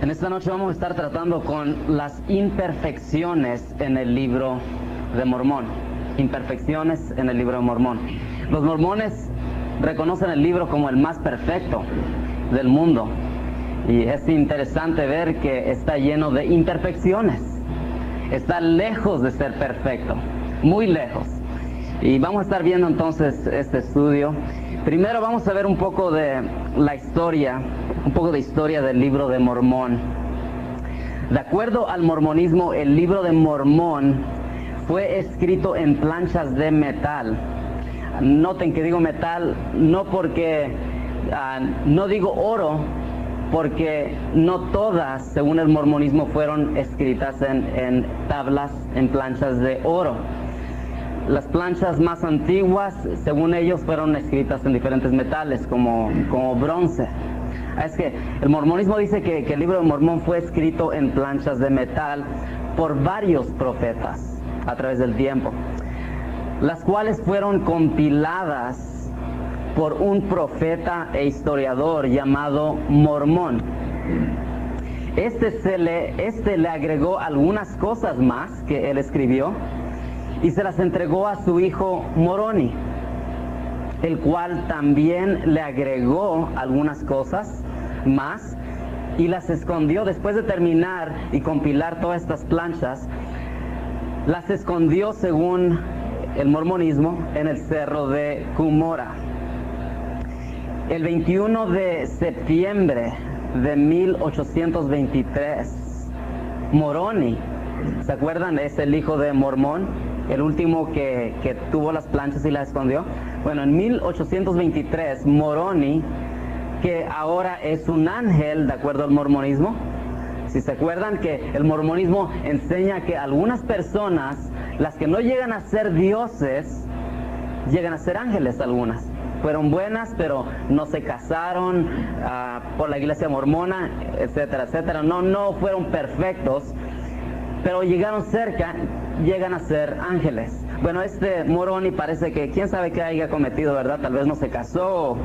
En esta noche vamos a estar tratando con las imperfecciones en el libro de Mormón. Imperfecciones en el libro de Mormón. Los mormones reconocen el libro como el más perfecto del mundo. Y es interesante ver que está lleno de imperfecciones. Está lejos de ser perfecto, muy lejos. Y vamos a estar viendo entonces este estudio. Primero vamos a ver un poco de la historia, un poco de historia del libro de Mormón. De acuerdo al mormonismo, el libro de Mormón fue escrito en planchas de metal. Noten que digo metal, no porque, no digo oro, porque no todas, según el mormonismo, fueron escritas en tablas, en planchas de oro. Las planchas más antiguas, según ellos, fueron escritas en diferentes metales, como bronce. Es que el mormonismo dice que el libro de Mormón fue escrito en planchas de metal por varios profetas a través del tiempo, las cuales fueron compiladas por un profeta e historiador llamado Mormón. Este le agregó algunas cosas más que él escribió y se las entregó a su hijo Moroni, el cual también le agregó algunas cosas más y las escondió. Después de terminar y compilar todas estas planchas, las escondió, según el mormonismo, en el cerro de Cumorah. El 21 de septiembre de 1823, Moroni, ¿se acuerdan? Es el hijo de Mormón, el último que tuvo las planchas y las escondió. Bueno, en 1823, Moroni, que ahora es un ángel, de acuerdo al mormonismo. Si se acuerdan que el mormonismo enseña que algunas personas, las que no llegan a ser dioses, llegan a ser ángeles algunas. Fueron buenas, pero no se casaron por la iglesia mormona, etcétera, etcétera. No fueron perfectos, pero llegaron cerca, llegan a ser ángeles. Bueno, este Moroni parece que, quién sabe qué haya cometido, ¿verdad? Tal vez no se casó,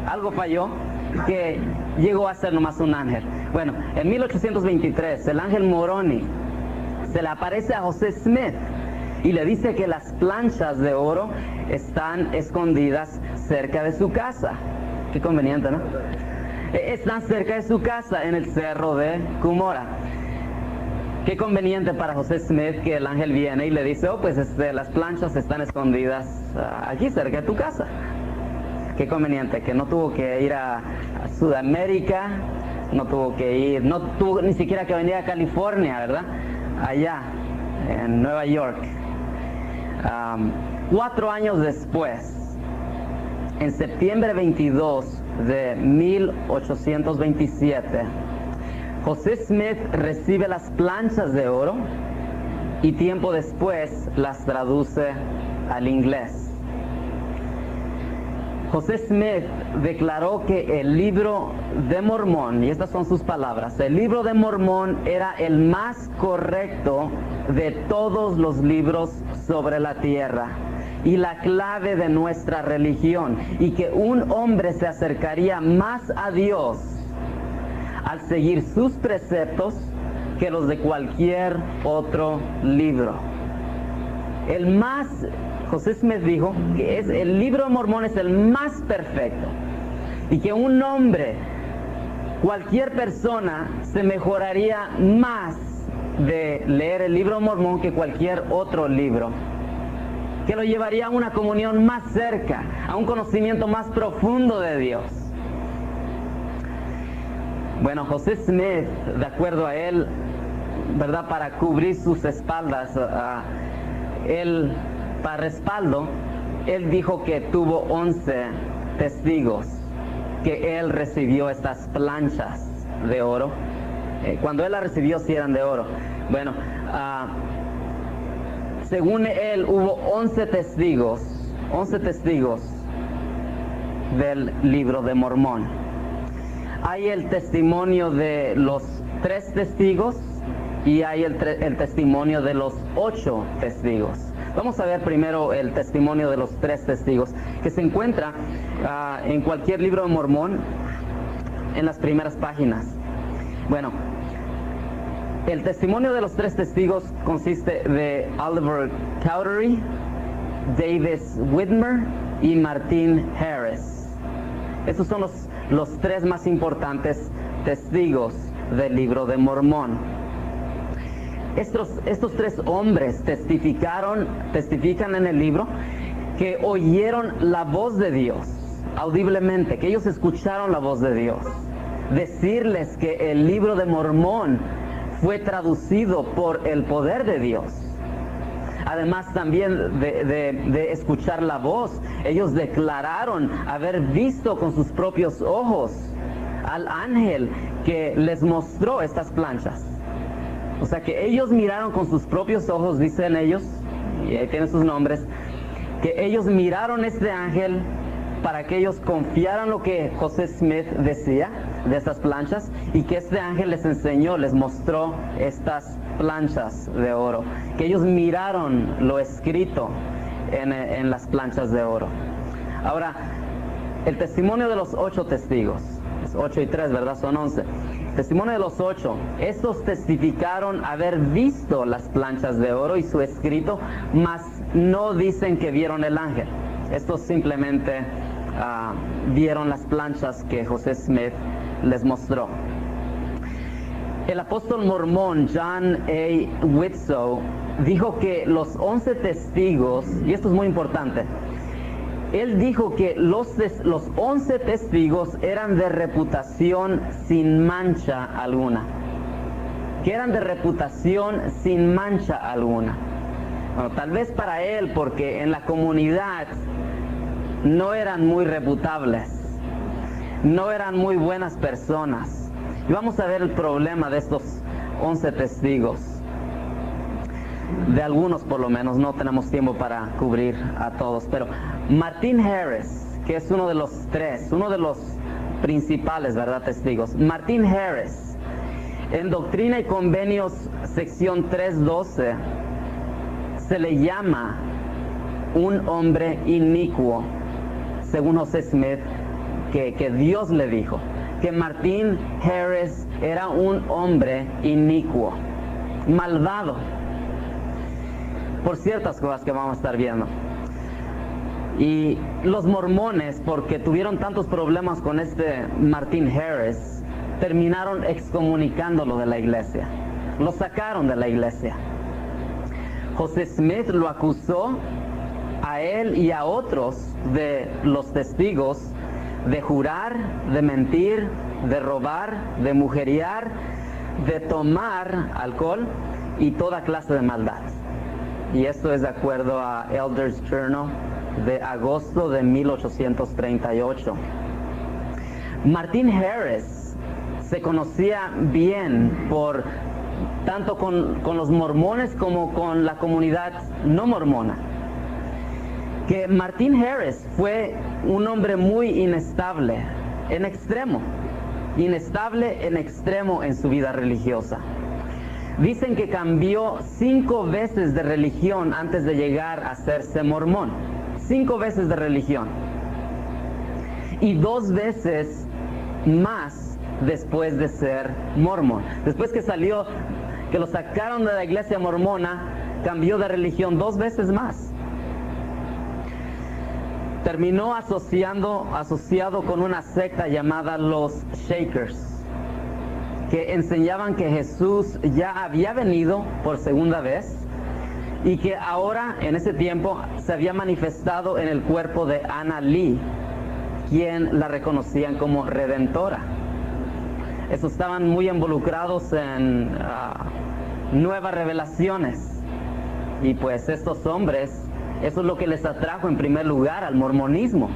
algo falló, que llegó a ser nomás un ángel. Bueno, en 1823, el ángel Moroni se le aparece a José Smith y le dice que las planchas de oro están escondidas cerca de su casa. Qué conveniente, ¿no? Están cerca de su casa, en el cerro de Cumorah. Qué conveniente para José Smith que el ángel viene y le dice, oh, pues las planchas están escondidas aquí cerca de tu casa. Qué conveniente, que no tuvo que ir a Sudamérica, no tuvo ni siquiera que venir a California, ¿verdad? Allá, en Nueva York. 4 años después, en septiembre 22 de 1827, José Smith recibe las planchas de oro y tiempo después las traduce al inglés. José Smith declaró que el libro de Mormón, y estas son sus palabras, el libro de Mormón era el más correcto de todos los libros sobre la tierra y la clave de nuestra religión, y que un hombre se acercaría más a Dios al seguir sus preceptos que los de cualquier otro libro. José Smith dijo que el libro de Mormón es el más perfecto y que un hombre, cualquier persona, se mejoraría más de leer el libro de Mormón que cualquier otro libro, que lo llevaría a una comunión más cerca, a un conocimiento más profundo de Dios. Bueno, José Smith, de acuerdo a él, ¿verdad?, para cubrir sus espaldas, para respaldo, él dijo que tuvo 11 testigos, que él recibió estas planchas de oro. Cuando él las recibió, sí eran de oro. Bueno, según él, hubo 11 testigos del libro de Mormón. Hay el testimonio de los 3 testigos y hay el testimonio de los 8 testigos. Vamos a ver primero el testimonio de los 3 testigos, que se encuentra en cualquier libro de Mormón, en las primeras páginas. Bueno, el testimonio de los 3 testigos consiste de Oliver Cowdery, Davis Whitmer y Martin Harris. Estos son los 3 más importantes testigos del Libro de Mormón. Estos 3 hombres testifican en el libro que oyeron la voz de Dios audiblemente, que ellos escucharon la voz de Dios. Decirles que el Libro de Mormón fue traducido por el poder de Dios. Además también de escuchar la voz, ellos declararon haber visto con sus propios ojos al ángel que les mostró estas planchas. O sea que ellos miraron con sus propios ojos, dicen ellos, y ahí tienen sus nombres, que ellos miraron este ángel para que ellos confiaran lo que José Smith decía de estas planchas, y que este ángel les enseñó, les mostró estas planchas de oro, que ellos miraron lo escrito en las planchas de oro. Ahora, el testimonio de los 8 testigos, es 8 y 3, ¿verdad? Son 11. Testimonio de los 8, estos testificaron haber visto las planchas de oro y su escrito, mas no dicen que vieron el ángel. Estos simplemente vieron las planchas que José Smith les mostró. El apóstol mormón John A. Widtsoe dijo que los 11 testigos, y esto es muy importante, él dijo que los 11 testigos eran de reputación sin mancha alguna. Que eran de reputación sin mancha alguna. Bueno, tal vez para él, porque en la comunidad no eran muy reputables, no eran muy buenas personas. Y vamos a ver el problema de estos 11 testigos. De algunos por lo menos, no tenemos tiempo para cubrir a todos, pero Martin Harris, que es uno de los 3, uno de los principales, ¿verdad?, testigos. Martin Harris, en Doctrina y Convenios, sección 312, se le llama un hombre inicuo, según José Smith, que Dios le dijo, que Martin Harris era un hombre inicuo, malvado, por ciertas cosas que vamos a estar viendo. Y los mormones, porque tuvieron tantos problemas con este Martin Harris, terminaron excomunicándolo de la iglesia. Lo sacaron de la iglesia. José Smith lo acusó a él y a otros de los testigos de jurar, de mentir, de robar, de mujeriar, de tomar alcohol y toda clase de maldad. Y esto es de acuerdo a Elders Journal de agosto de 1838. Martin Harris se conocía bien tanto con los mormones como con la comunidad no mormona. Que Martin Harris fue un hombre muy inestable en extremo en su vida religiosa. Dicen que cambió 5 veces de religión antes de llegar a hacerse mormón. 5 veces de religión. Y 2 veces más después de ser mormón. Después que lo sacaron de la iglesia mormona, cambió de religión 2 veces más. Terminó asociado con una secta llamada los Shakers, que enseñaban que Jesús ya había venido por segunda vez y que ahora, en ese tiempo, se había manifestado en el cuerpo de Anna Lee, quien la reconocían como redentora. Estos estaban muy involucrados en nuevas revelaciones, y pues estos hombres, eso es lo que les atrajo en primer lugar al mormonismo.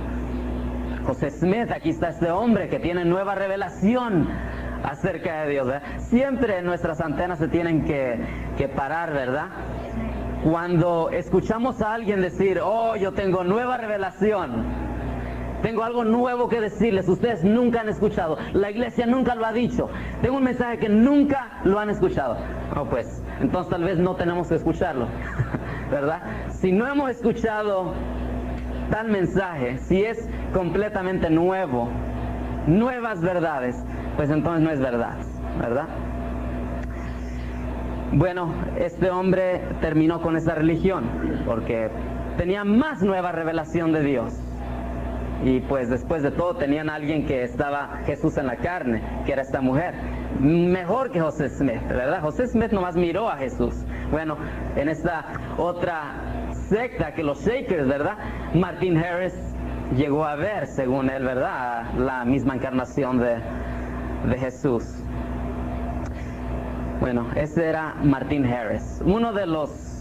José Smith, aquí está este hombre que tiene nueva revelación acerca de Dios, ¿verdad? Siempre nuestras antenas se tienen que parar, ¿verdad? Cuando escuchamos a alguien decir, oh, yo tengo nueva revelación, tengo algo nuevo que decirles, ustedes nunca han escuchado, la iglesia nunca lo ha dicho, tengo un mensaje que nunca lo han escuchado. Oh, pues, entonces tal vez no tenemos que escucharlo, ¿verdad? Si no hemos escuchado tal mensaje, si es completamente nuevo, nuevas verdades, pues entonces no es verdad. ¿verdad? Bueno, este hombre terminó con esa religión porque tenía más nueva revelación de Dios. Y pues después de todo tenían a alguien que estaba Jesús en la carne, que era esta mujer. Mejor que José Smith, ¿verdad? José Smith nomás miró a Jesús. Bueno, en esta otra secta que los Shakers, ¿verdad? Martin Harris llegó a ver, según él, ¿verdad?, la misma encarnación de Jesús. Bueno, ese era Martin Harris, uno de los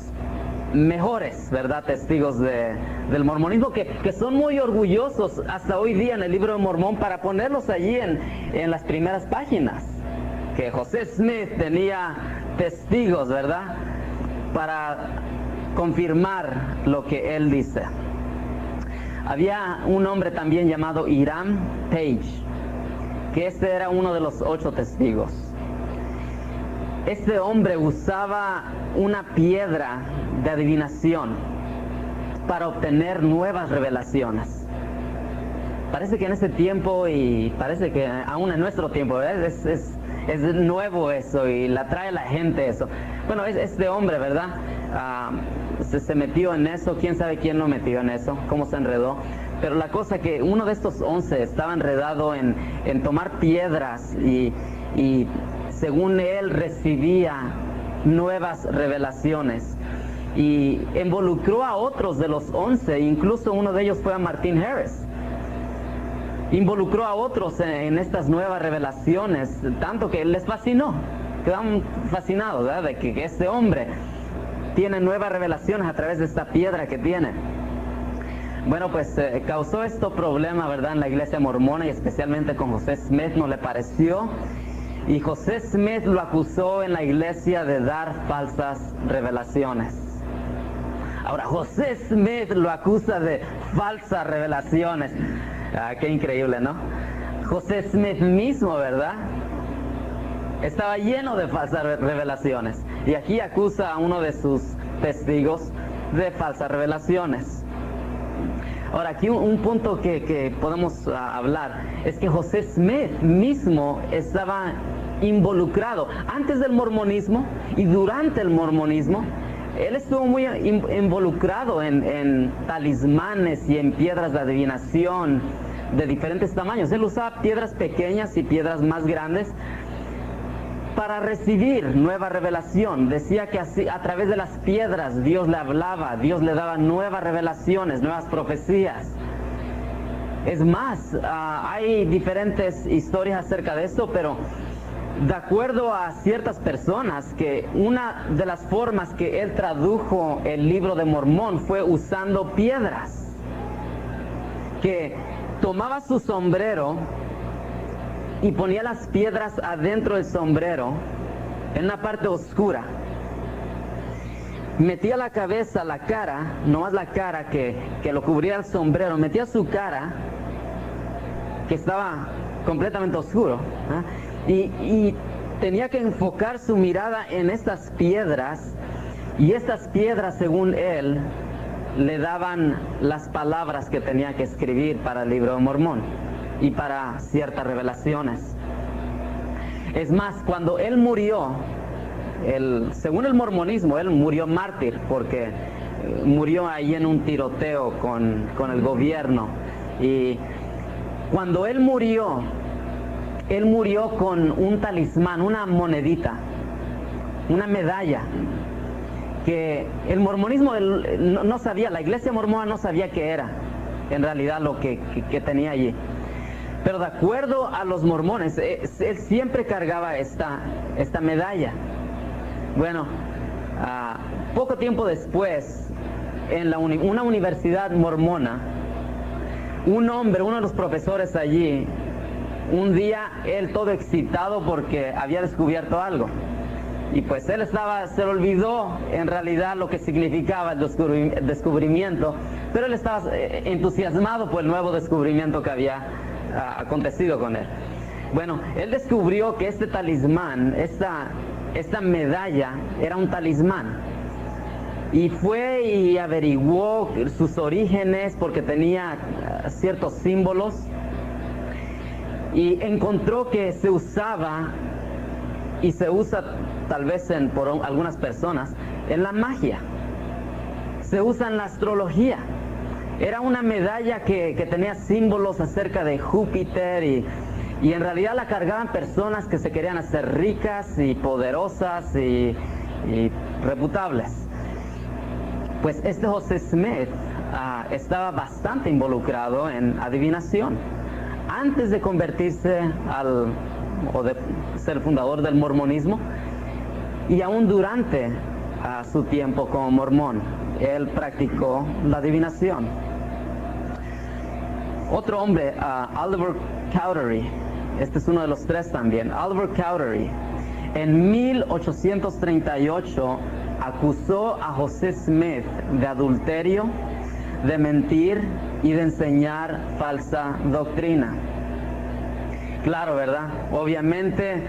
mejores, ¿verdad?, testigos del mormonismo, que son muy orgullosos hasta hoy día en el libro de Mormón para ponerlos allí en las primeras páginas, que José Smith tenía testigos, ¿verdad?, para confirmar lo que él dice. Había un hombre también llamado Hiram Page, que este era uno de los 8 testigos. Este hombre usaba una piedra de adivinación para obtener nuevas revelaciones. Parece que en ese tiempo, y parece que aún en nuestro tiempo, ¿verdad?, es nuevo eso y le atrae a la gente eso. Bueno, este hombre, ¿verdad?, se metió en eso. Quién sabe quién lo metió en eso, cómo se enredó. Pero la cosa que uno de estos 11 estaba enredado en tomar piedras y según él recibía nuevas revelaciones y involucró a otros de los 11, incluso uno de ellos fue a Martin Harris. Involucró a otros en estas nuevas revelaciones, tanto que les fascinó, quedaron fascinados, ¿verdad?, de que este hombre tiene nuevas revelaciones a través de esta piedra que tiene. Bueno, pues causó esto problema, ¿verdad?, en la iglesia mormona y especialmente con José Smith, no le pareció. Y José Smith lo acusó en la iglesia de dar falsas revelaciones. Ahora, José Smith lo acusa de falsas revelaciones. Qué increíble, ¿no? José Smith mismo, ¿verdad?, estaba lleno de falsas revelaciones. Y aquí acusa a uno de sus testigos de falsas revelaciones. Ahora, aquí un punto que podemos hablar es que José Smith mismo estaba involucrado antes del mormonismo y durante el mormonismo. Él estuvo muy involucrado en talismanes y en piedras de adivinación de diferentes tamaños. Él usaba piedras pequeñas y piedras más grandes para recibir nueva revelación. Decía que así, a través de las piedras Dios le hablaba, Dios le daba nuevas revelaciones, nuevas profecías. Es más, hay diferentes historias acerca de esto, pero de acuerdo a ciertas personas, que una de las formas que él tradujo el libro de Mormón fue usando piedras. Que tomaba su sombrero y ponía las piedras adentro del sombrero, en una parte oscura. Metía la cabeza, la cara, nomás la cara que lo cubría el sombrero, metía su cara, que estaba completamente oscuro, y tenía que enfocar su mirada en estas piedras, y estas piedras, según él, le daban las palabras que tenía que escribir para el libro de Mormón y para ciertas revelaciones. Es más, cuando él murió, según el mormonismo, él murió mártir porque murió ahí en un tiroteo con el gobierno. Y cuando él murió con un talismán, una monedita, una medalla, que el mormonismo no sabía, la iglesia mormona no sabía qué era en realidad lo que tenía allí. Pero de acuerdo a los mormones, él siempre cargaba esta medalla. Bueno, poco tiempo después, en una universidad mormona, un hombre, uno de los profesores allí, un día él todo excitado porque había descubierto algo. Y pues él se le olvidó en realidad lo que significaba el descubrimiento, pero él estaba entusiasmado por el nuevo descubrimiento que había acontecido con él. Bueno, él descubrió que este talismán, esta medalla era un talismán, y fue y averiguó sus orígenes porque tenía ciertos símbolos, y encontró que se usaba y se usa tal vez por algunas personas en la magia, se usa en la astrología. Era una medalla que tenía símbolos acerca de Júpiter y en realidad la cargaban personas que se querían hacer ricas y poderosas y reputables. Pues este José Smith estaba bastante involucrado en adivinación. Antes de convertirse o de ser fundador del mormonismo, y aún durante su tiempo como mormón, él practicó la adivinación. Otro hombre, Oliver Cowdery, este es uno de los tres también. Oliver Cowdery, en 1838 acusó a José Smith de adulterio, de mentir y de enseñar falsa doctrina. Claro, ¿verdad? Obviamente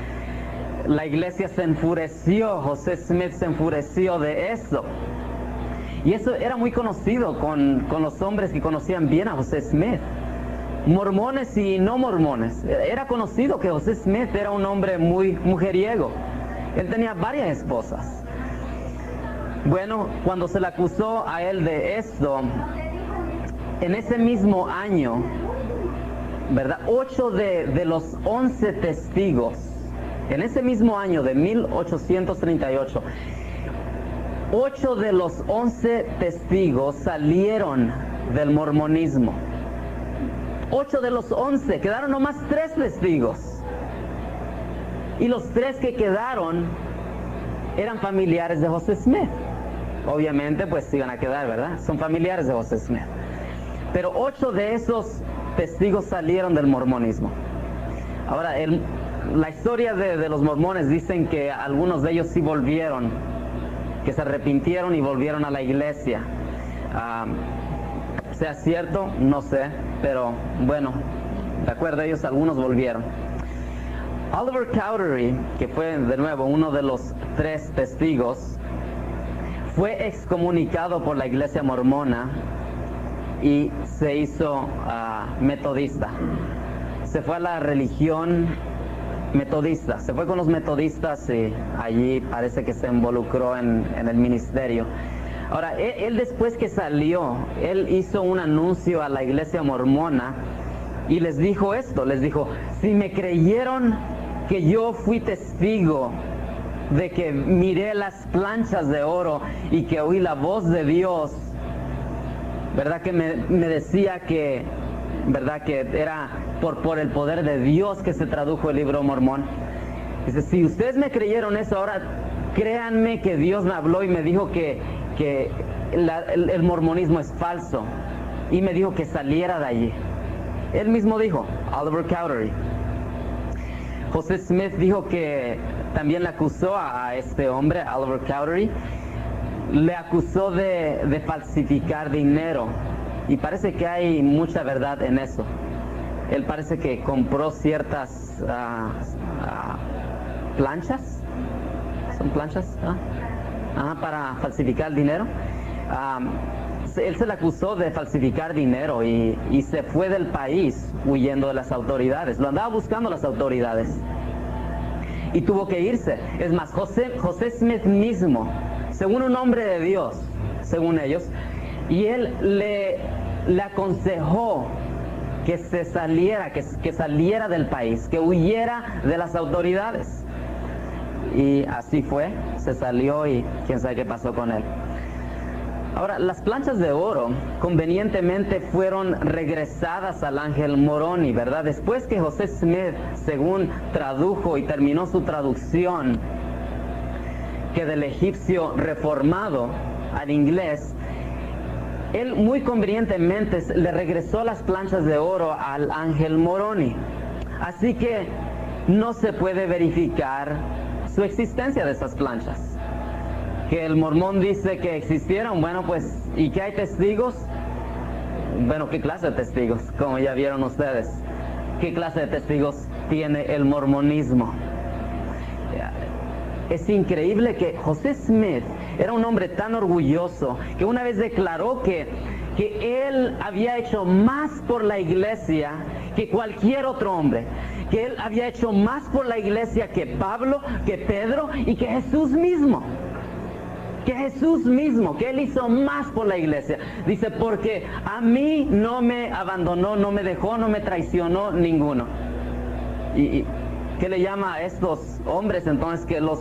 la iglesia se enfureció, José Smith se enfureció de eso. Y eso era muy conocido con los hombres que conocían bien a José Smith, mormones y no mormones. Era conocido que José Smith era un hombre muy mujeriego. Él tenía varias esposas. Bueno, cuando se le acusó a él de esto, en ese mismo año, ¿verdad? 8 de los 11 testigos, en ese mismo año de 1838, 8 de los 11 testigos salieron del mormonismo. 8 de los 11, quedaron nomás 3 testigos. Y los 3 que quedaron eran familiares de José Smith. Obviamente, pues iban a quedar, ¿verdad? Son familiares de José Smith. Pero 8 de esos testigos salieron del mormonismo. Ahora, la historia de los mormones dicen que algunos de ellos sí volvieron, que se arrepintieron y volvieron a la iglesia. Sea cierto, no sé, pero bueno, de acuerdo a ellos, algunos volvieron. Oliver Cowdery, que fue de nuevo uno de los 3 testigos, fue excomunicado por la iglesia mormona y se hizo metodista. Se fue a la religión metodista, se fue con los metodistas y allí parece que se involucró en el ministerio. Ahora, él después que salió, él hizo un anuncio a la iglesia mormona y les dijo esto, les dijo: si me creyeron que yo fui testigo de que miré las planchas de oro y que oí la voz de Dios, ¿verdad? Que me decía que, ¿verdad? Que era por el poder de Dios que se tradujo el libro Mormón. Dice, si ustedes me creyeron eso, ahora créanme que Dios me habló y me dijo que el mormonismo es falso y me dijo que saliera de allí. Él mismo dijo, Oliver Cowdery. José Smith dijo que también le acusó a este hombre, Oliver Cowdery, le acusó de falsificar dinero, y parece que hay mucha verdad en eso. Él parece que compró ciertas planchas, ¿son planchas? Para falsificar dinero. Él se le acusó de falsificar dinero y se fue del país huyendo de las autoridades. Lo andaba buscando las autoridades y tuvo que irse. Es más, José Smith mismo, según un hombre de Dios, según ellos, y él le aconsejó que se saliera, que saliera del país, que huyera de las autoridades. Y así fue, se salió y quién sabe qué pasó con él. Ahora, las planchas de oro convenientemente fueron regresadas al ángel Moroni, ¿verdad? Después que José Smith, según tradujo y terminó su traducción, que del egipcio reformado al inglés, él muy convenientemente le regresó las planchas de oro al ángel Moroni. Así que no se puede verificar su existencia de esas planchas. Que el mormón dice que existieron, bueno, pues, ¿y que hay testigos? Bueno, ¿qué clase de testigos? Como ya vieron ustedes, ¿qué clase de testigos tiene el mormonismo? Es increíble que José Smith era un hombre tan orgulloso que una vez declaró que él había hecho más por la iglesia que cualquier otro hombre, que él había hecho más por la iglesia que Pablo, que Pedro y que Jesús mismo. Que Jesús mismo, que él hizo más por la iglesia. Dice, porque a mí no me abandonó, no me dejó, no me traicionó ninguno. ¿Y qué le llama a estos hombres entonces que los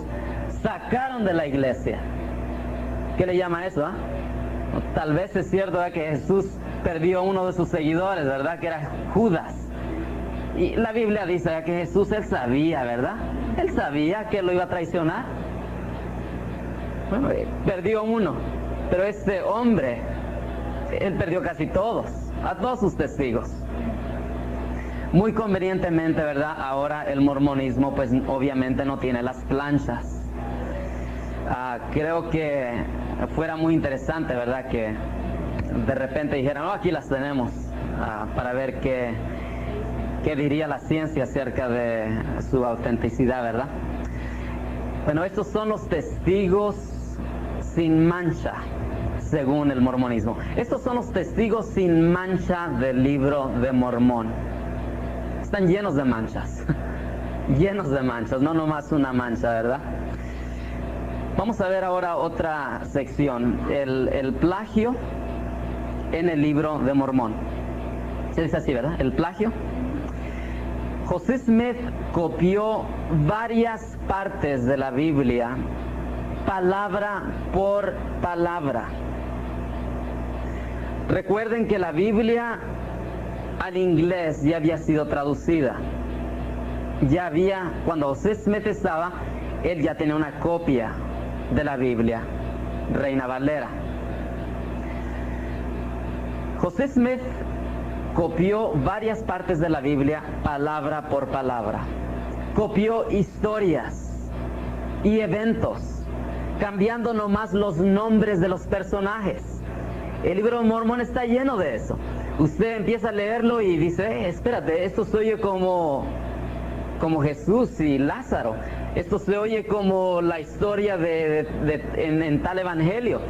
sacaron de la iglesia? ¿Qué le llama eso? Tal vez es cierto, ¿verdad?, que Jesús perdió a uno de sus seguidores, ¿verdad?, que era Judas. Y la Biblia dice, ¿verdad?, que Jesús, él sabía, ¿verdad? Él sabía que lo iba a traicionar. Bueno, perdió uno, pero este hombre, él perdió casi todos, a todos sus testigos. Muy convenientemente, ¿verdad?, ahora el mormonismo pues obviamente no tiene las planchas. Creo que fuera muy interesante, ¿verdad?, que de repente dijeran, oh, aquí las tenemos, para ver qué diría la ciencia acerca de su autenticidad, ¿verdad? Bueno, estos son los testigos sin mancha, según el mormonismo. Estos son los testigos sin mancha del libro de Mormón. Están llenos de manchas, llenos de manchas, no nomás una mancha, ¿verdad? Vamos a ver ahora otra sección, el plagio en el libro de Mormón. Se dice así, ¿verdad? El plagio. José Smith copió varias partes de la Biblia, palabra por palabra. Recuerden que la Biblia al inglés ya había sido traducida. Cuando José Smith estaba, él ya tenía una copia de la Biblia, Reina Valera. José Smith copió varias partes de la Biblia, palabra por palabra. Copió historias y eventos, cambiando nomás los nombres de los personajes. El libro de Mormón está lleno de eso. Usted empieza a leerlo y dice, espérate, esto se oye como Jesús y Lázaro. Esto se oye como la historia en tal evangelio.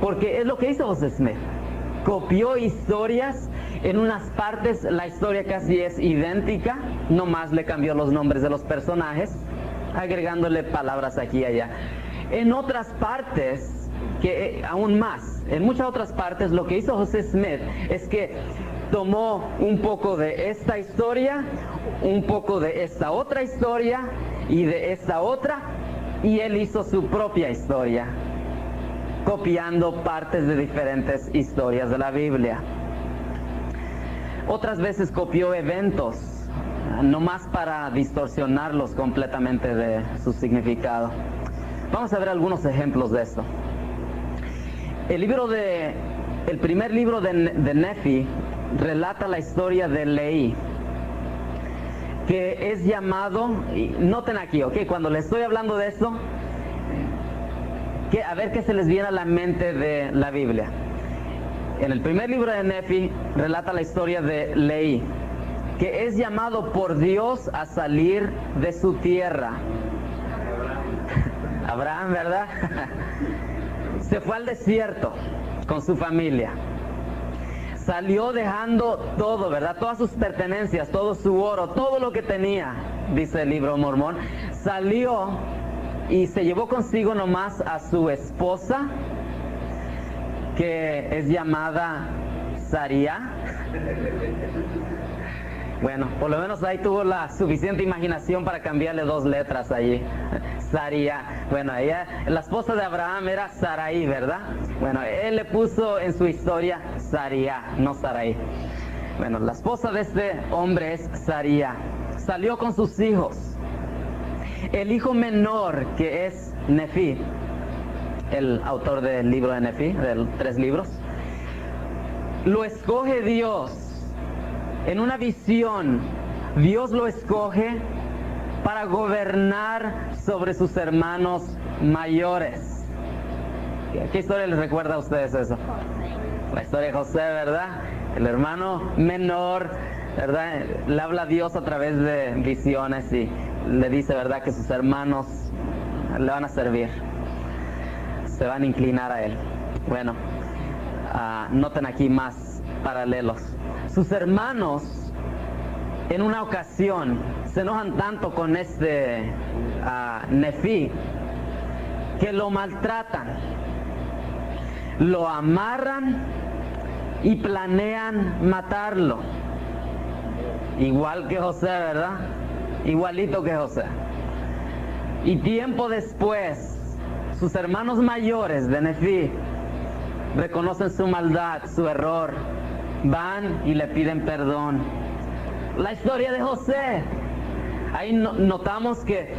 Porque es lo que hizo José Smith. Copió historias, en unas partes la historia casi es idéntica, nomás le cambió los nombres de los personajes, agregándole palabras aquí y allá. En otras partes, aún más, en muchas otras partes, lo que hizo José Smith es que tomó un poco de esta historia, un poco de esta otra historia y de esta otra, y él hizo su propia historia, copiando partes de diferentes historias de la Biblia. Otras veces copió eventos, nomás para distorsionarlos completamente de su significado. Vamos a ver algunos ejemplos de esto. El primer libro de Nefi relata la historia de Leí, que es llamado, y noten aquí, ¿ok? Cuando les estoy hablando de esto, a ver qué se les viene a la mente de la Biblia. En el primer libro de Nefi relata la historia de Leí, que es llamado por Dios a salir de su tierra. Abraham, ¿verdad? Se fue al desierto con su familia. Salió dejando todo, ¿verdad? Todas sus pertenencias, todo su oro, todo lo que tenía, dice el libro Mormón. Salió y se llevó consigo nomás a su esposa, que es llamada Saría. Bueno, por lo menos ahí tuvo la suficiente imaginación para cambiarle 2 letras allí. Saría. Bueno, la esposa de Abraham era Sarai, ¿verdad? Bueno, él le puso en su historia Saría, no Sarai. Bueno, la esposa de este hombre es Saría. Salió con sus hijos. El hijo menor, que es Nefi, el autor del libro de Nefi, de 3 libros, lo escoge Dios. En una visión, Dios lo escoge para gobernar sobre sus hermanos mayores. ¿Qué historia les recuerda a ustedes eso? La historia de José, ¿verdad? El hermano menor, ¿verdad? Le habla a Dios a través de visiones y le dice, ¿verdad?, que sus hermanos le van a servir, se van a inclinar a él. Bueno, noten aquí más paralelos. Sus hermanos en una ocasión se enojan tanto con este Nefí que lo maltratan, lo amarran y planean matarlo. Igual que José, ¿verdad? Igualito que José. Y tiempo después, sus hermanos mayores de Nefí reconocen su maldad, su error, van y le piden perdón. La historia de José, ahí notamos que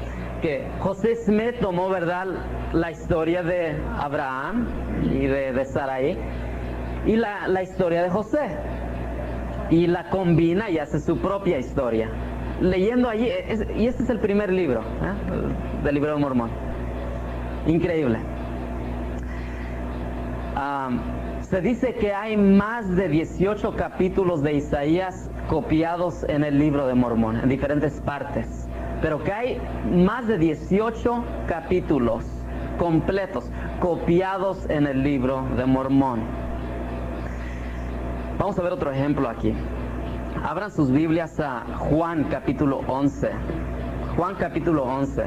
José Smith tomó, ¿verdad?, la historia de Abraham y de Sarai y la historia de José, y la combina y hace su propia historia. Leyendo allí, y este es el primer libro del libro de Mormón. Increíble. Se dice que hay más de 18 capítulos de Isaías copiados en el libro de Mormón, en diferentes partes, pero que hay más de 18 capítulos completos copiados en el libro de Mormón. Vamos a ver otro ejemplo aquí. Abran sus Biblias a Juan capítulo 11. Juan capítulo 11.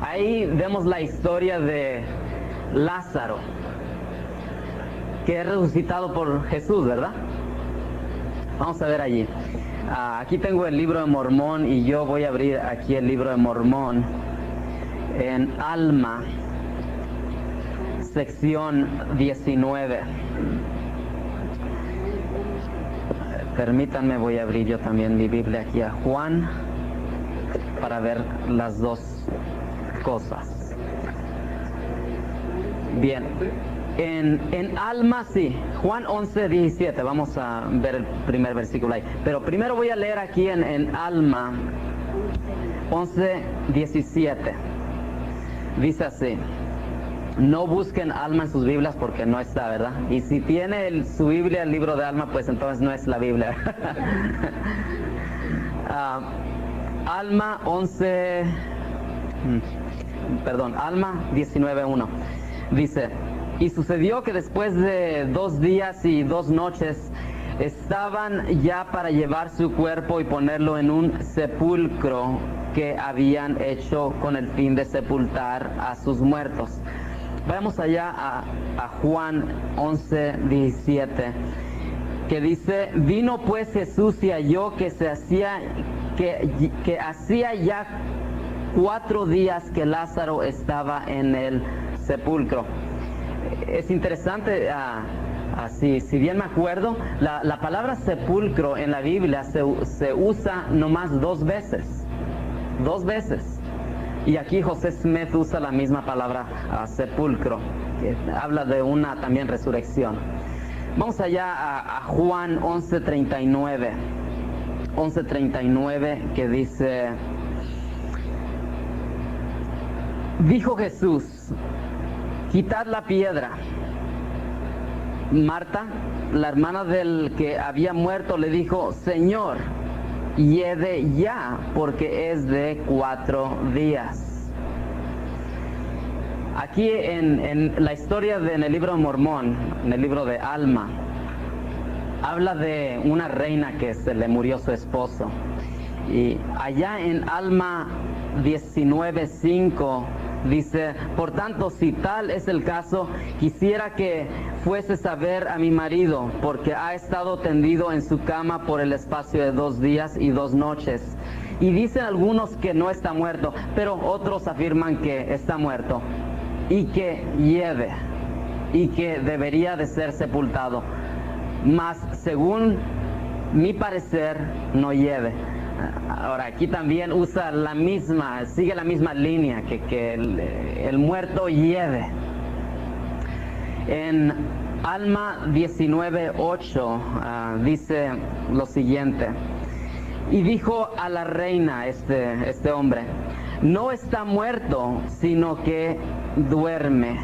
Ahí vemos la historia de Lázaro, que es resucitado por Jesús, ¿verdad? Vamos a ver allí. Aquí tengo el libro de Mormón y yo voy a abrir aquí el libro de Mormón en Alma, sección 19. Permítanme, voy a abrir yo también mi Biblia aquí a Juan para ver las dos cosas. Bien, en Alma, sí, Juan 11, 17, vamos a ver el primer versículo ahí. Pero primero voy a leer aquí en Alma 11, 17. Dice así. No busquen Alma en sus Biblias porque no está, ¿verdad? Y si tiene su Biblia el libro de Alma, pues entonces no es la Biblia. Alma 11, Alma 19:1. Dice, y sucedió que después de 2 días y 2 noches estaban ya para llevar su cuerpo y ponerlo en un sepulcro que habían hecho con el fin de sepultar a sus muertos. Vamos allá a Juan 11, 17, que dice, vino pues Jesús y halló que hacía ya 4 días que Lázaro estaba en el sepulcro. Es interesante, si bien me acuerdo, la palabra sepulcro en la Biblia se usa nomás 2 veces. 2 veces. Y aquí José Smith usa la misma palabra sepulcro, que habla de una también resurrección. Vamos allá a Juan 11:39. 11:39, que dice, dijo Jesús, quitad la piedra. Marta, la hermana del que había muerto, le dijo, Señor, hiede ya, porque es de 4 días. Aquí en la historia en el libro de Mormón, en el libro de Alma, habla de una reina que se le murió su esposo. Y allá en Alma 19:5 dice, por tanto, si tal es el caso, quisiera que fueses a ver a mi marido, porque ha estado tendido en su cama por el espacio de 2 días y 2 noches. Y dicen algunos que no está muerto, pero otros afirman que está muerto, y que hiede, y que debería de ser sepultado. Mas, según mi parecer, no hiede. Ahora, aquí también sigue la misma línea, que el muerto hiede. En Alma 19:8 dice lo siguiente, y dijo a la reina este hombre, no está muerto, sino que duerme.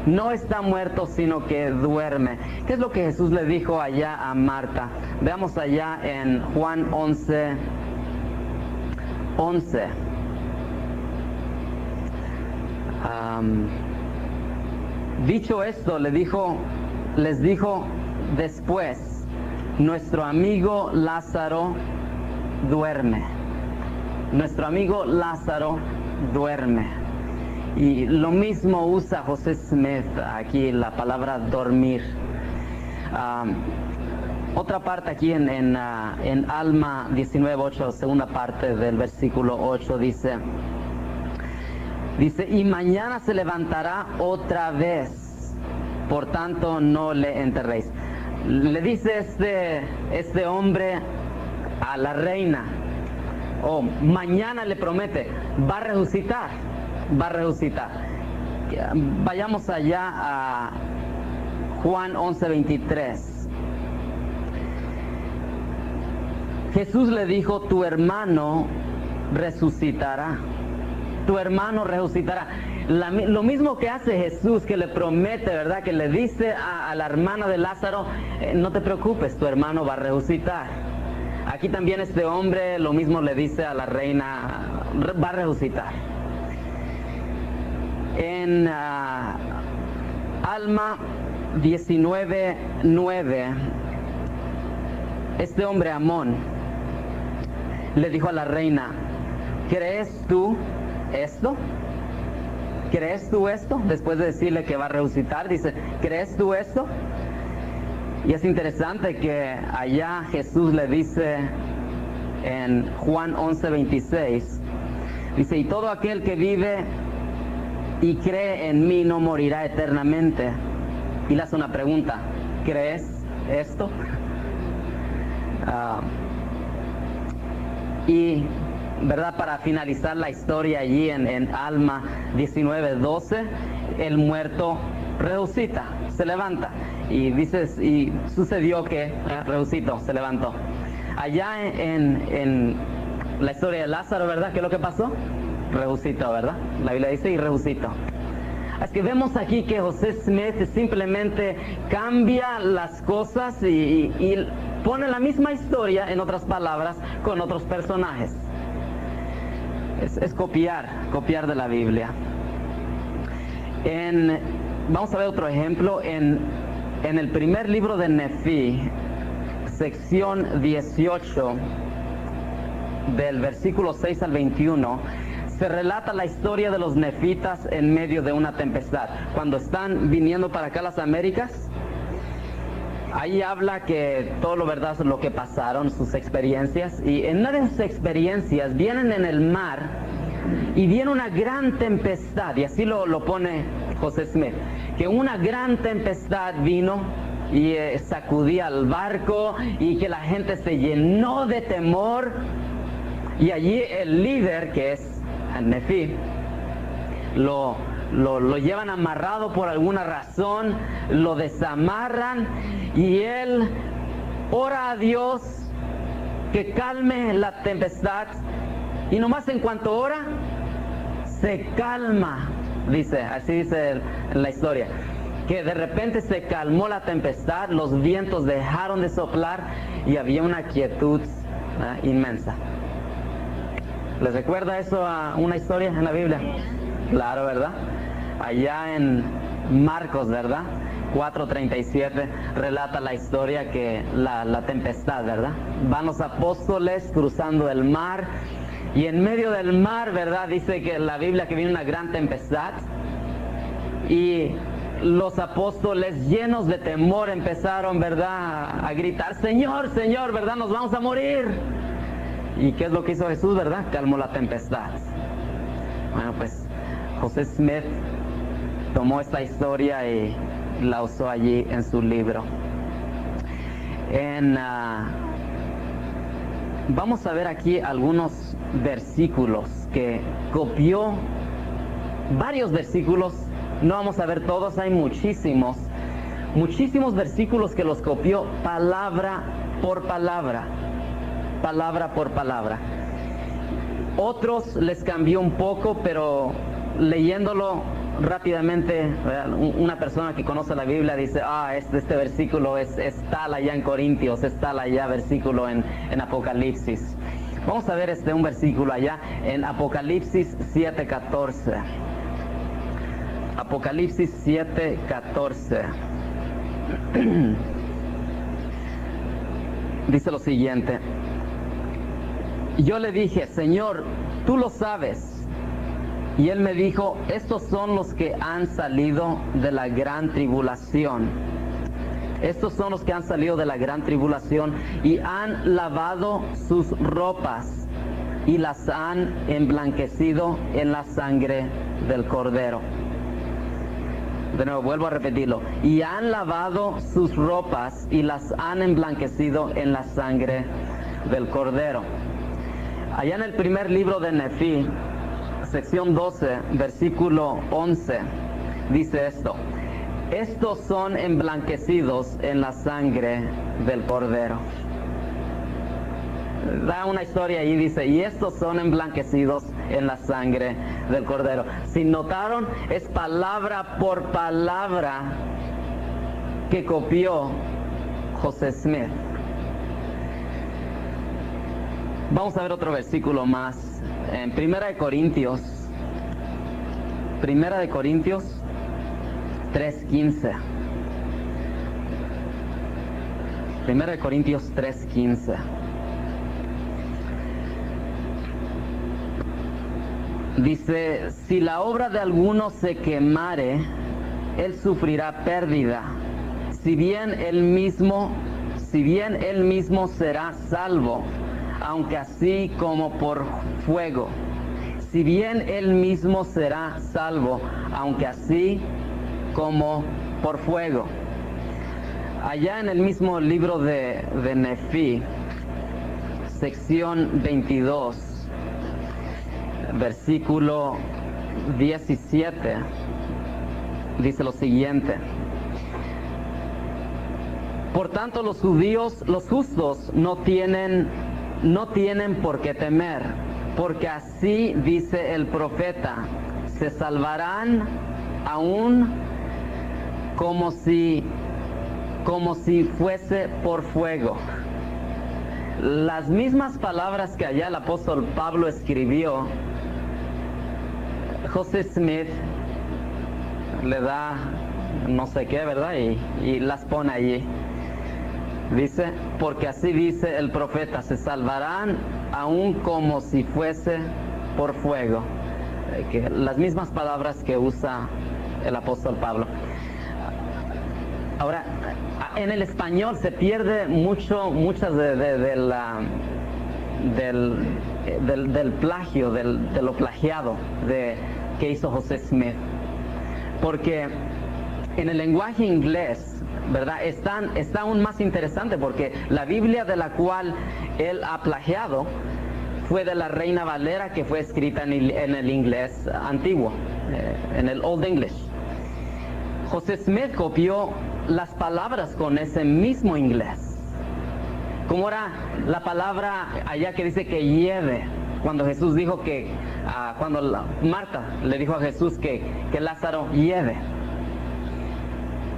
No está muerto, sino que duerme. ¿Qué es lo que Jesús le dijo allá a Marta? Veamos allá en Juan 11:11. Dicho esto, les dijo después, nuestro amigo Lázaro duerme. Nuestro amigo Lázaro duerme. Y lo mismo usa José Smith aquí, la palabra dormir. Otra parte aquí en Alma 19:8, segunda parte del versículo 8, dice, y mañana se levantará otra vez, por tanto no le enterréis. Le dice este hombre a la reina, mañana le promete, va a resucitar. Vayamos allá a Juan 11:23. Jesús le dijo, tu hermano resucitará. Tu hermano resucitará. Lo mismo que hace Jesús, que le promete, ¿verdad? Que le dice a la hermana de Lázaro, no te preocupes, tu hermano va a resucitar. Aquí también este hombre lo mismo le dice a la reina, va a resucitar. En Alma 19:9, este hombre Amón le dijo a la reina, ¿crees tú esto? ¿Crees tú esto? Después de decirle que va a resucitar, dice, ¿crees tú esto? Y es interesante que allá Jesús le dice en Juan 11:26, dice, y todo aquel que vive y cree en mí no morirá eternamente. Y le hace una pregunta, ¿crees esto? Y, ¿verdad? Para finalizar la historia allí en Alma 19:12, el muerto resucita, se levanta. Y dices, y sucedió que resucitó, se levantó. Allá en la historia de Lázaro, ¿verdad? ¿Qué es lo que pasó? Resucitó, ¿verdad? La Biblia dice, y resucitó. Es que vemos aquí que José Smith simplemente cambia las cosas y pone la misma historia, en otras palabras, con otros personajes. Es copiar de la Biblia. Vamos a ver otro ejemplo. En el primer libro de Nefí, sección 18, del versículo 6 al 21, se relata la historia de los nefitas en medio de una tempestad. Cuando están viniendo para acá a las Américas, ahí habla que todo lo que pasaron, sus experiencias, y en una de sus experiencias vienen en el mar y viene una gran tempestad, y así lo pone José Smith, que una gran tempestad vino y sacudía al barco y que la gente se llenó de temor, y allí el líder, que es Nefí, lo llevan amarrado por alguna razón, lo desamarran y él ora a Dios que calme la tempestad, y nomás en cuanto ora se calma, así dice en la historia, que de repente se calmó la tempestad, los vientos dejaron de soplar y había una quietud inmensa. ¿Les recuerda eso a una historia en la Biblia? Claro, ¿verdad? Allá en Marcos, ¿verdad? 4:37 relata la historia que la tempestad, ¿verdad? Van los apóstoles cruzando el mar y en medio del mar, ¿verdad? Dice que la Biblia que viene una gran tempestad y los apóstoles llenos de temor empezaron, ¿verdad? A gritar, Señor, Señor, ¿verdad? Nos vamos a morir. ¿Y qué es lo que hizo Jesús, verdad? Calmó la tempestad. Bueno, pues José Smith tomó esta historia y la usó allí en su libro. Vamos a ver aquí algunos versículos que copió, varios versículos, no vamos a ver todos, hay muchísimos versículos que los copió palabra por palabra. Otros les cambió un poco, pero leyéndolo rápidamente, una persona que conoce la Biblia dice, este versículo es tal allá en Corintios, es tal allá versículo en Apocalipsis. Vamos a ver un versículo allá en Apocalipsis 7:14. Apocalipsis 7:14. Dice lo siguiente: yo le dije, Señor, tú lo sabes. Y él me dijo, estos son los que han salido de la gran tribulación. Estos son los que han salido de la gran tribulación y han lavado sus ropas y las han emblanquecido en la sangre del Cordero. De nuevo, vuelvo a repetirlo. Y han lavado sus ropas y las han emblanquecido en la sangre del Cordero. Allá en el primer libro de Nefí, sección 12, versículo 11, dice esto: estos son emblanquecidos en la sangre del Cordero. Da una historia ahí, dice, y estos son emblanquecidos en la sangre del Cordero. Si notaron, es palabra por palabra que copió José Smith. Vamos a ver otro versículo más. En Primera de Corintios 3:15. Primera de Corintios 3:15. Dice, si la obra de alguno se quemare, él sufrirá pérdida, si bien él mismo será salvo, aunque así como por fuego. Si bien él mismo será salvo, aunque así como por fuego. Allá en el mismo libro de Nefí, sección 22, versículo 17, dice lo siguiente: por tanto los judíos, los justos, no tienen por qué temer, porque así dice el profeta, se salvarán aún como si fuese por fuego. Las mismas palabras que allá el apóstol Pablo escribió, José Smith le da no sé qué, ¿verdad? Y las pone allí. Dice, porque así dice el profeta, se salvarán aún como si fuese por fuego. Que las mismas palabras que usa el apóstol Pablo. Ahora, en el español se pierde muchas del plagio, de lo plagiado que hizo José Smith. Porque en el lenguaje inglés, ¿verdad? Está aún más interesante, porque la Biblia de la cual él ha plagiado fue de la Reina Valera, que fue escrita en el inglés antiguo, en el Old English. José Smith copió las palabras con ese mismo inglés. ¿Cómo era la palabra allá que dice que lleve? Cuando Jesús dijo que, cuando Marta le dijo a Jesús que Lázaro lleve.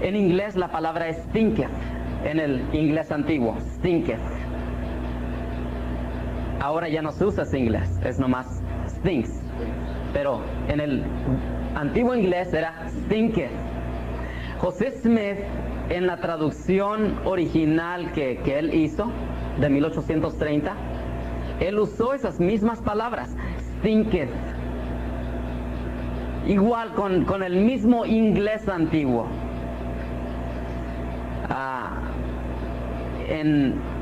En inglés la palabra es stinketh, en el inglés antiguo, stinketh. Ahora ya no se usa ese inglés, es nomás stinks. Pero en el antiguo inglés era stinketh. José Smith, en la traducción original que él hizo, de 1830, él usó esas mismas palabras, stinketh. Igual con el mismo inglés antiguo.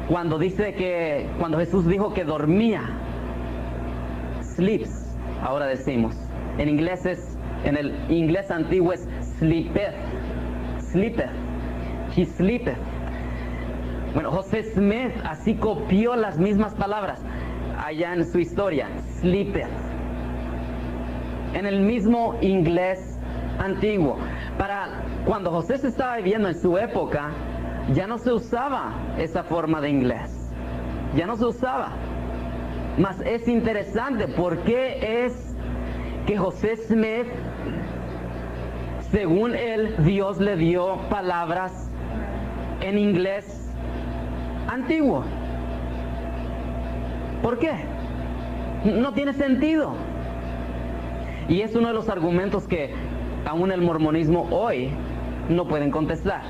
Cuando Jesús dijo que dormía, sleeps, ahora decimos. En el inglés antiguo es sleepeth, he sleepeth. Bueno, José Smith así copió las mismas palabras allá en su historia, sleepeth, en el mismo inglés antiguo. Para cuando José se estaba viviendo en su época, ya no se usaba esa forma de inglés, ya no se usaba. Mas es interesante, porque es que José Smith, según él, Dios le dio palabras en inglés antiguo. ¿Por qué? No tiene sentido. Y es uno de los argumentos que aún el mormonismo hoy no pueden contestar.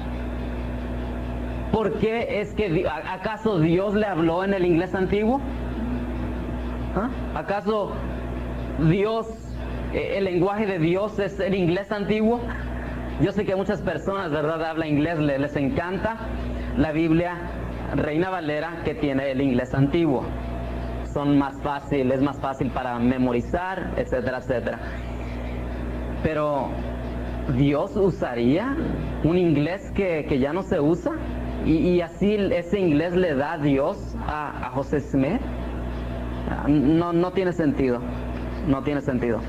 ¿Por qué es que, acaso Dios le habló en el inglés antiguo? ¿Ah? ¿Acaso Dios, el lenguaje de Dios es el inglés antiguo? Yo sé que muchas personas, ¿verdad?, hablan inglés, les encanta la Biblia Reina Valera, que tiene el inglés antiguo. Es más fácil para memorizar, etcétera, etcétera. Pero ¿Dios usaría un inglés que ya no se usa? Y así ese inglés le da Dios a José Smith. No tiene sentido. No tiene sentido.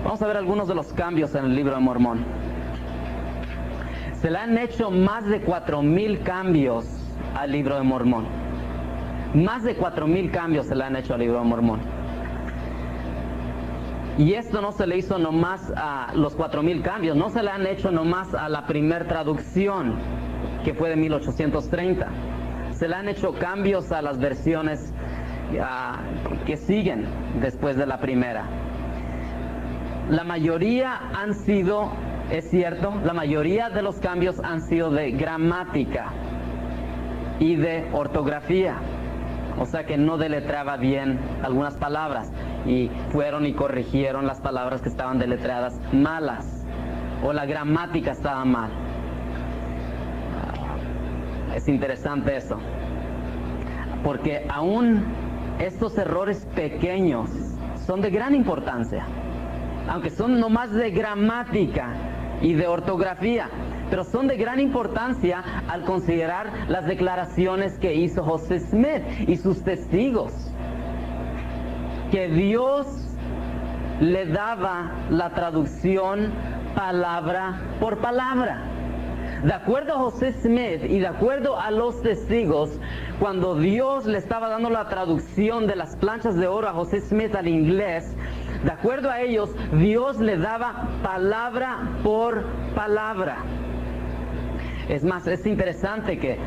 Vamos a ver algunos de los cambios en el libro de Mormón. Se le han hecho más de 4,000 cambios al libro de Mormón. Más de 4,000 cambios se le han hecho al libro de Mormón. Y esto no se le hizo nomás a los 4,000 cambios, no se le han hecho nomás a la primer traducción, que fue de 1830. Se le han hecho cambios a las versiones que siguen después de la primera. La mayoría han sido, es cierto, la mayoría de los cambios han sido de gramática y de ortografía. O sea que no deletreaba bien algunas palabras y fueron y corrigieron las palabras que estaban deletreadas malas o la gramática estaba mal. Es interesante eso, porque aún estos errores pequeños son de gran importancia, aunque son nomás de gramática y de ortografía, pero son de gran importancia al considerar las declaraciones que hizo José Smith y sus testigos, que Dios le daba la traducción palabra por palabra. De acuerdo a José Smith y de acuerdo a los testigos, cuando Dios le estaba dando la traducción de las planchas de oro a José Smith al inglés, de acuerdo a ellos, Dios le daba palabra por palabra. Es más, es interesante que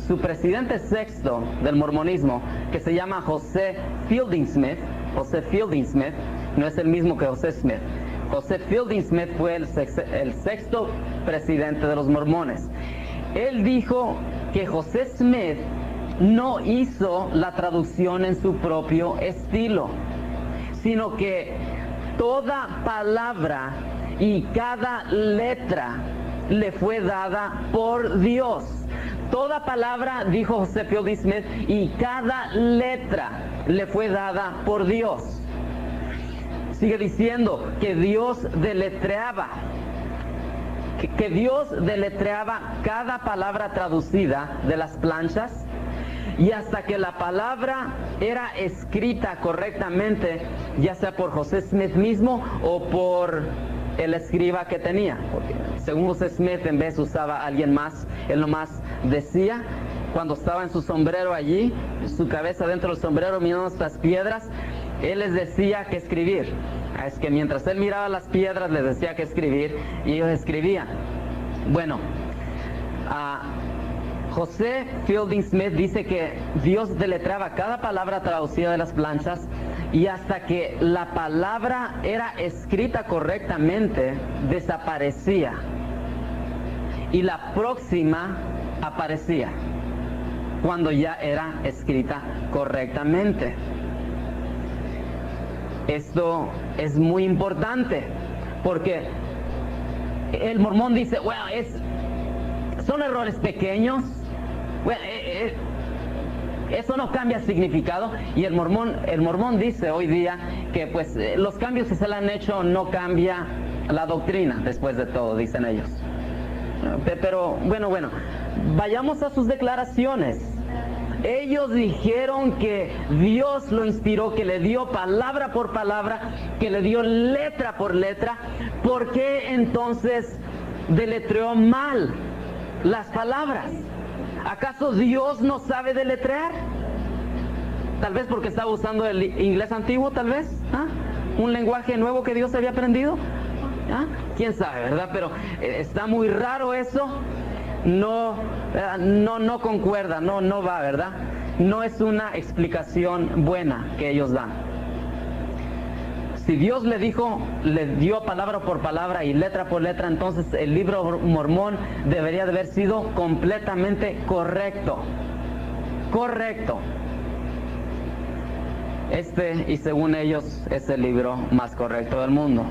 su presidente sexto del mormonismo, que se llama José Fielding Smith, no es el mismo que José Smith. José Fielding Smith fue el sexto presidente de los mormones. Él dijo que José Smith no hizo la traducción en su propio estilo, sino que toda palabra y cada letra le fue dada por Dios. Toda palabra, dijo José Fielding Smith, y cada letra le fue dada por Dios. Sigue diciendo que Dios deletreaba, que Dios deletreaba cada palabra traducida de las planchas, y hasta que la palabra era escrita correctamente, ya sea por José Smith mismo o por el escriba que tenía, porque según José Smith, en vez usaba a alguien más, él nomás decía, cuando estaba en su sombrero allí, su cabeza dentro del sombrero mirando estas piedras, él les decía que escribir. Es que mientras él miraba las piedras les decía que escribir y ellos escribían. Bueno, José Fielding Smith dice que Dios deletreaba cada palabra traducida de las planchas, y hasta que la palabra era escrita correctamente, desaparecía y la próxima aparecía cuando ya era escrita correctamente. Esto es muy importante porque el mormón dice, bueno, son errores pequeños, bueno, eso no cambia el significado, y el mormón dice hoy día que pues los cambios que se le han hecho no cambia la doctrina, después de todo, dicen ellos. Pero bueno, vayamos a sus declaraciones. Ellos dijeron que Dios lo inspiró, que le dio palabra por palabra, que le dio letra por letra. ¿Por qué entonces deletreó mal las palabras? ¿Acaso Dios no sabe deletrear? Tal vez porque estaba usando el inglés antiguo, tal vez. Un lenguaje nuevo que Dios había aprendido. ¿Quién sabe, verdad? Pero está muy raro eso. No concuerda, no va, ¿verdad? No es una explicación buena que ellos dan. Si Dios le dio palabra por palabra y letra por letra, entonces el libro mormón debería de haber sido completamente correcto. y según ellos es el libro más correcto del mundo.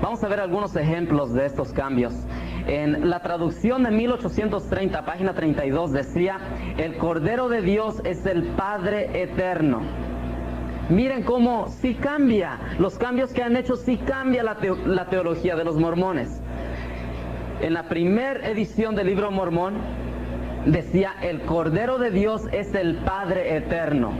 Vamos a ver algunos ejemplos de estos cambios. En la traducción de 1830, página 32, decía: el Cordero de Dios es el Padre eterno. Miren cómo sí cambia, los cambios que han hecho sí cambia la teología de los mormones. En la primera edición del libro Mormón decía: el Cordero de Dios es el Padre eterno.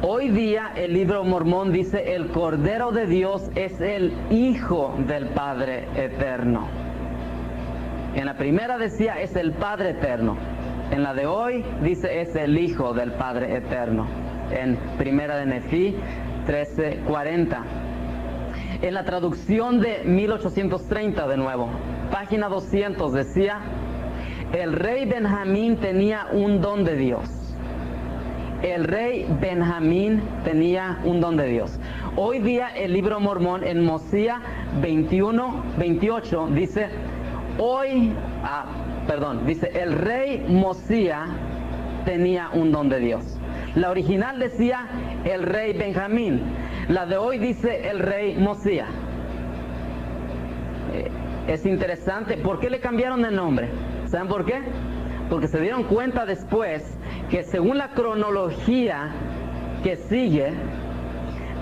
Hoy día el libro Mormón dice: el Cordero de Dios es el Hijo del Padre eterno. En la primera decía: es el Padre eterno. En la de hoy dice: es el Hijo del Padre eterno. En primera de Nefí 13:40. En la traducción de 1830 de nuevo, página 200, decía: el rey Benjamín tenía un don de Dios. El rey Benjamín tenía un don de Dios. Hoy día el libro Mormón en Mosía 21:28 dice: dice: el rey Mosía tenía un don de Dios. La original decía el rey Benjamín. La de hoy dice el rey Mosía. Es interesante. ¿Por qué le cambiaron el nombre? ¿Saben por qué? Porque se dieron cuenta después que según la cronología que sigue,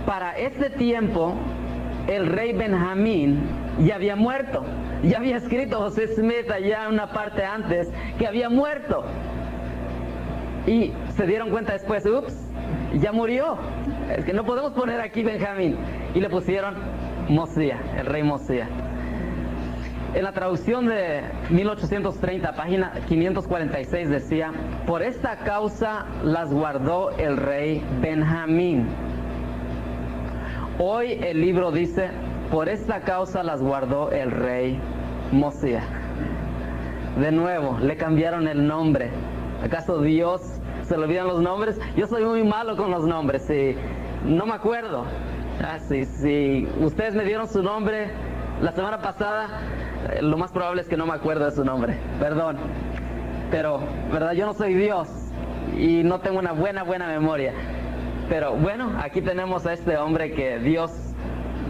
para ese tiempo el rey Benjamín ya había muerto. Ya había escrito José Smith allá una parte antes que había muerto. Y se dieron cuenta después: ups, ya murió. Es que no podemos poner aquí Benjamín. Y le pusieron Mosía, el rey Mosía. En la traducción de 1830, página 546, decía: por esta causa las guardó el rey Benjamín. Hoy el libro dice: por esta causa las guardó el rey Mosía. De nuevo, le cambiaron el nombre. ¿Acaso Dios se le olvidan los nombres? Yo soy muy malo con los nombres y no me acuerdo. Si ustedes me dieron su nombre la semana pasada, lo más probable es que no me acuerdo de su nombre. Perdón. Pero, ¿verdad? Yo no soy Dios y no tengo una buena memoria. Pero bueno, aquí tenemos a este hombre que Dios,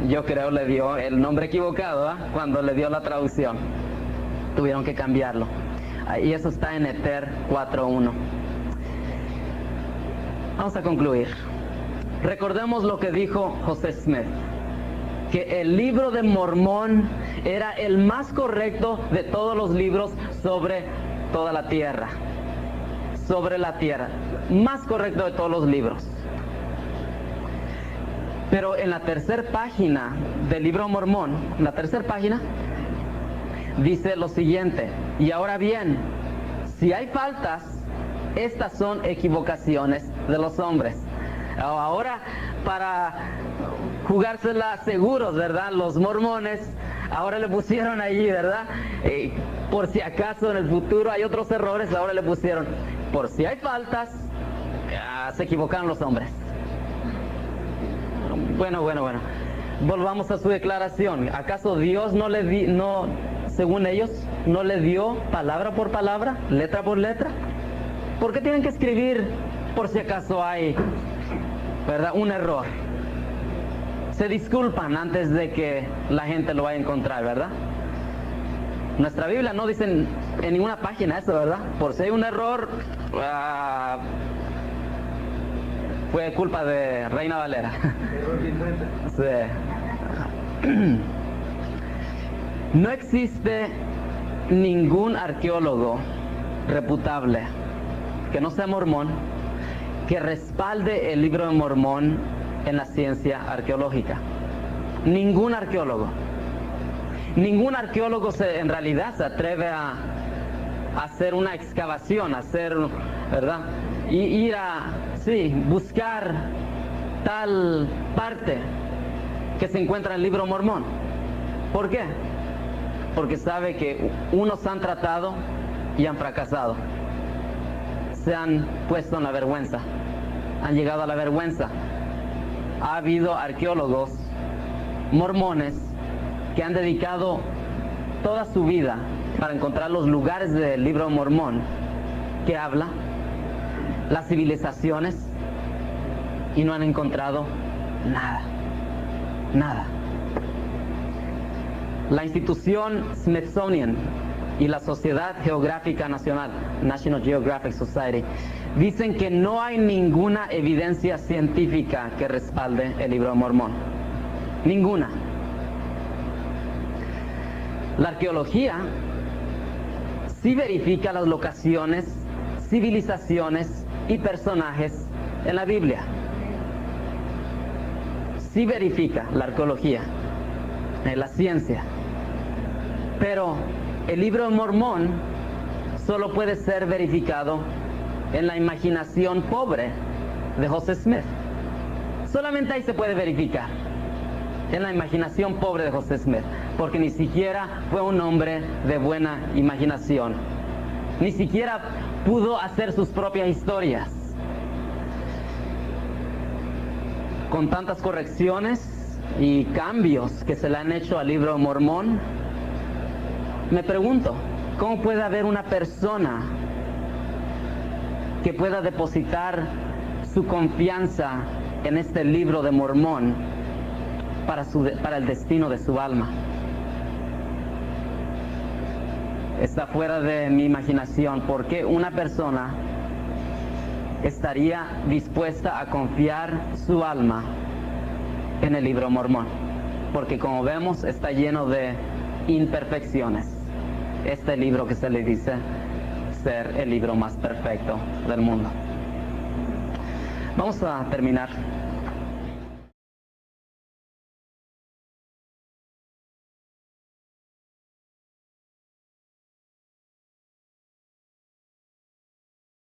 yo creo, le dio el nombre equivocado, ¿eh? Cuando le dio la traducción. Tuvieron que cambiarlo. Y eso está en Eter 4:1. Vamos a concluir. Recordemos lo que dijo José Smith: que el libro de Mormón era el más correcto de todos los libros sobre toda la tierra. Sobre la tierra. Más correcto de todos los libros. Pero en la tercera página del libro Mormón, en la tercera página, dice lo siguiente: y ahora bien, si hay faltas, estas son equivocaciones de los hombres. Ahora, para jugársela seguros, ¿verdad? Los mormones ahora le pusieron allí, ¿verdad? Por si acaso en el futuro hay otros errores, ahora le pusieron: por si hay faltas, se equivocaron los hombres. Bueno. Volvamos a su declaración. ¿Acaso Dios según ellos, no le dio palabra por palabra, letra por letra? ¿Por qué tienen que escribir por si acaso hay, ¿verdad?, un error? Se disculpan antes de que la gente lo vaya a encontrar, ¿verdad? Nuestra Biblia no dice en ninguna página eso, ¿verdad? Por si hay un error, fue culpa de Reina Valera. Sí. No existe ningún arqueólogo reputable que no sea mormón que respalde el libro de Mormón en la ciencia arqueológica. Ningún arqueólogo. Ningún arqueólogo en realidad se atreve a hacer una excavación, ¿verdad? Y ir buscar tal parte que se encuentra en el libro Mormón. ¿Por qué? Porque sabe que unos han tratado y han fracasado. Se han puesto en la vergüenza. Han llegado a la vergüenza. Ha habido arqueólogos mormones que han dedicado toda su vida para encontrar los lugares del libro Mormón que habla, las civilizaciones, y no han encontrado nada, nada. La institución Smithsonian y la Sociedad Geográfica Nacional, National Geographic Society, dicen que no hay ninguna evidencia científica que respalde el Libro de Mormón. Ninguna. La arqueología sí verifica las locaciones, civilizaciones y personajes en la Biblia. Sí verifica la arqueología, la ciencia. Pero el Libro de Mormón solo puede ser verificado en la imaginación pobre de Joseph Smith. Solamente ahí se puede verificar, en la imaginación pobre de Joseph Smith, porque ni siquiera fue un hombre de buena imaginación. Ni siquiera pudo hacer sus propias historias. Con tantas correcciones y cambios que se le han hecho al Libro de Mormón, me pregunto, ¿cómo puede haber una persona que pueda depositar su confianza en este Libro de Mormón para el destino de su alma? Está fuera de mi imaginación. ¿Por qué una persona estaría dispuesta a confiar su alma en el Libro de Mormón? Porque como vemos está lleno de imperfecciones. Este libro que se le dice ser el libro más perfecto del mundo. Vamos a terminar